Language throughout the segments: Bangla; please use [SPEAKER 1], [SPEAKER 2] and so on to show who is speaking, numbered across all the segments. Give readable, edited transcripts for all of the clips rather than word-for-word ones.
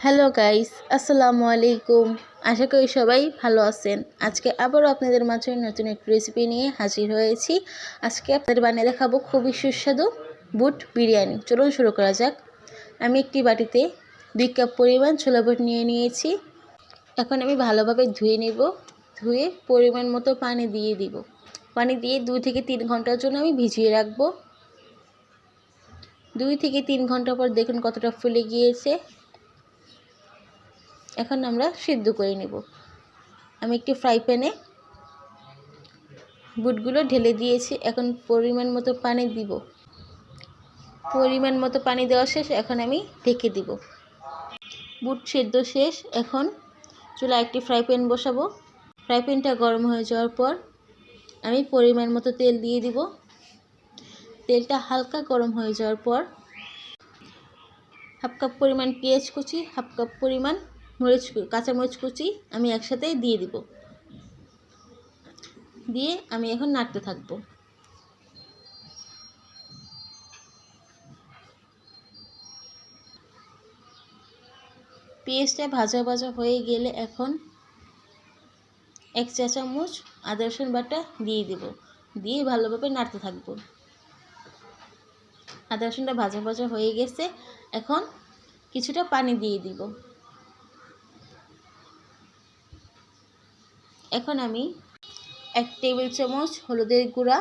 [SPEAKER 1] হ্যালো গাইস, আসসালামু আলাইকুম। আশা করি সবাই ভালো আছেন। আজকে আবারও আপনাদের মাঝে নতুন একটি রেসিপি নিয়ে হাজির হয়েছি। আজকে আপনাদের বানিয়ে দেখাবো খুবই সুস্বাদু বুট বিরিয়ানি। চলুন শুরু করা যাক। আমি একটি বাটিতে 2 কাপ পরিমাণ ছোলা বুট নিয়ে নিয়েছি। এখন আমি ভালোভাবে ধুয়ে নেব। ধুয়ে পরিমাণ মতো পানি দিয়ে দিব। পানি দিয়ে 2 থেকে 3 ঘন্টার জন্য আমি ভিজিয়ে রাখবো। 2 থেকে 3 ঘন্টা পর দেখুন কতটা ফুলে গিয়েছে। এখন আমরা সিদ্ধ করে নেব। আমি একটি ফ্রাই প্যানে বুটগুলো ঢেলে দিয়েছি। এখন পরিমাণ মতো পানি দিব। পরিমাণ মতো পানি দেওয়া শেষ। এখন আমি ঢেকে দিব। বুট সিদ্ধ শেষ। এখন চুলায় একটি ফ্রাই প্যান বসাবো। ফ্রাই প্যানটা গরম হয়ে যাওয়ার পর আমি পরিমাণ মতো তেল দিয়ে দিব। তেলটা হালকা গরম হয়ে যাওয়ার পর হাফ কাপ পরিমাণ পেঁয়াজ কুচি, হাফ কাপ পরিমাণ কাঁচামরিচ কুচি আমি একসাথে দিয়ে দিব। দিয়ে আমি এখন নাড়তে থাকব। পেঁয়াজটা ভাজা ভাজা হয়ে গেলে এখন 1 চা চামচ আদা রসুন বাটা দিয়ে দেব। দিয়ে ভালোভাবে নাড়তে থাকব। আদা রসুনটা ভাজা ভাজা হয়ে গেছে। এখন কিছুটা পানি দিয়ে দিব। এখন আমি 1 টেবিল চামচ হলুদের গুঁড়া,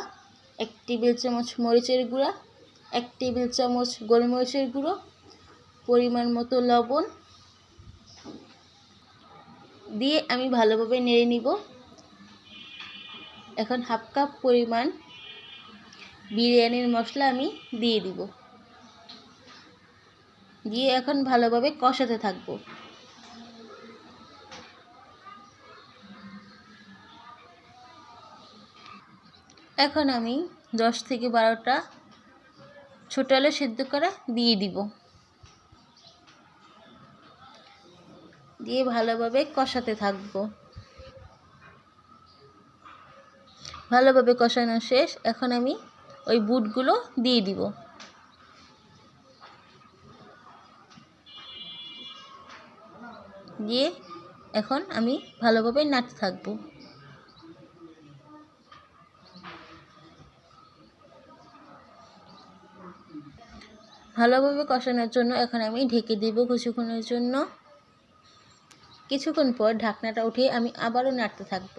[SPEAKER 1] 1 টেবিল চামচ মরিচের গুঁড়া, 1 টেবিল চামচ গোলমরিচের গুঁড়ো, পরিমাণ মতো লবণ দিয়ে আমি ভালোভাবে নেড়ে নিব। এখন হাফ কাপ পরিমাণ বিরিয়ানির মশলা আমি দিয়ে দিব। দিয়ে এখন ভালোভাবে কষাতে থাকব। এখন আমি 10 থেকে 12টা ছোট আলু সিদ্ধ করা দিয়ে দিব। দিয়ে ভালোভাবে কষাতে থাকব। ভালোভাবে কষানো শেষ। এখন আমি ওই বুটগুলো দিয়ে দিব। দিয়ে এখন আমি ভালোভাবে নাড়তে থাকব। ভালোভাবে কষানোর জন্য এখন আমি ঢেকে দেব কিছুক্ষণের জন্য। কিছুক্ষণ পর ঢাকনাটা উঠিয়ে আমি আবারও নাড়তে থাকব।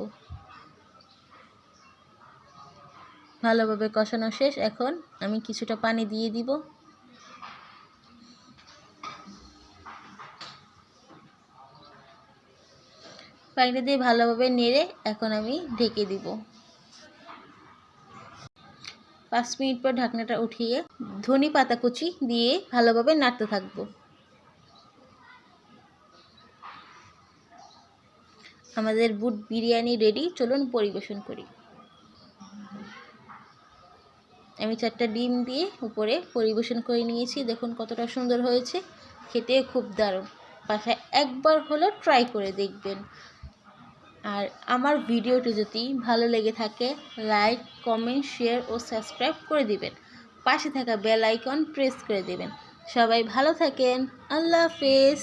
[SPEAKER 1] ভালোভাবে কষানো শেষ। এখন আমি কিছুটা পানি দিয়ে দিব। পানিটা দিয়ে ভালোভাবে নেড়ে এখন আমি ঢেকে দিব। 5 মিনিট পর ঢাকনাটা উঠিয়ে ধনে পাতা কুচি দিয়ে ভালোভাবে নাড়তে থাকব। আমাদের বুট বিরিয়ানি রেডি। চলুন পরিবেশন করি। আমি 4টা ডিম দিয়ে উপরে পরিবেশন করে নিয়েছি। দেখুন কতটা সুন্দর হয়েছে। খেতে খুব দারুণ। বাসায় একবার হলো ট্রাই করে দেখবেন। আর আমার ভিডিওটি যদি ভালো লেগে থাকে লাইক, কমেন্ট, শেয়ার ও সাবস্ক্রাইব করে দিবেন। পাশে থাকা বেল আইকন প্রেস করে দিবেন। সবাই ভালো থাকেন। আল্লাহ হাফেজ।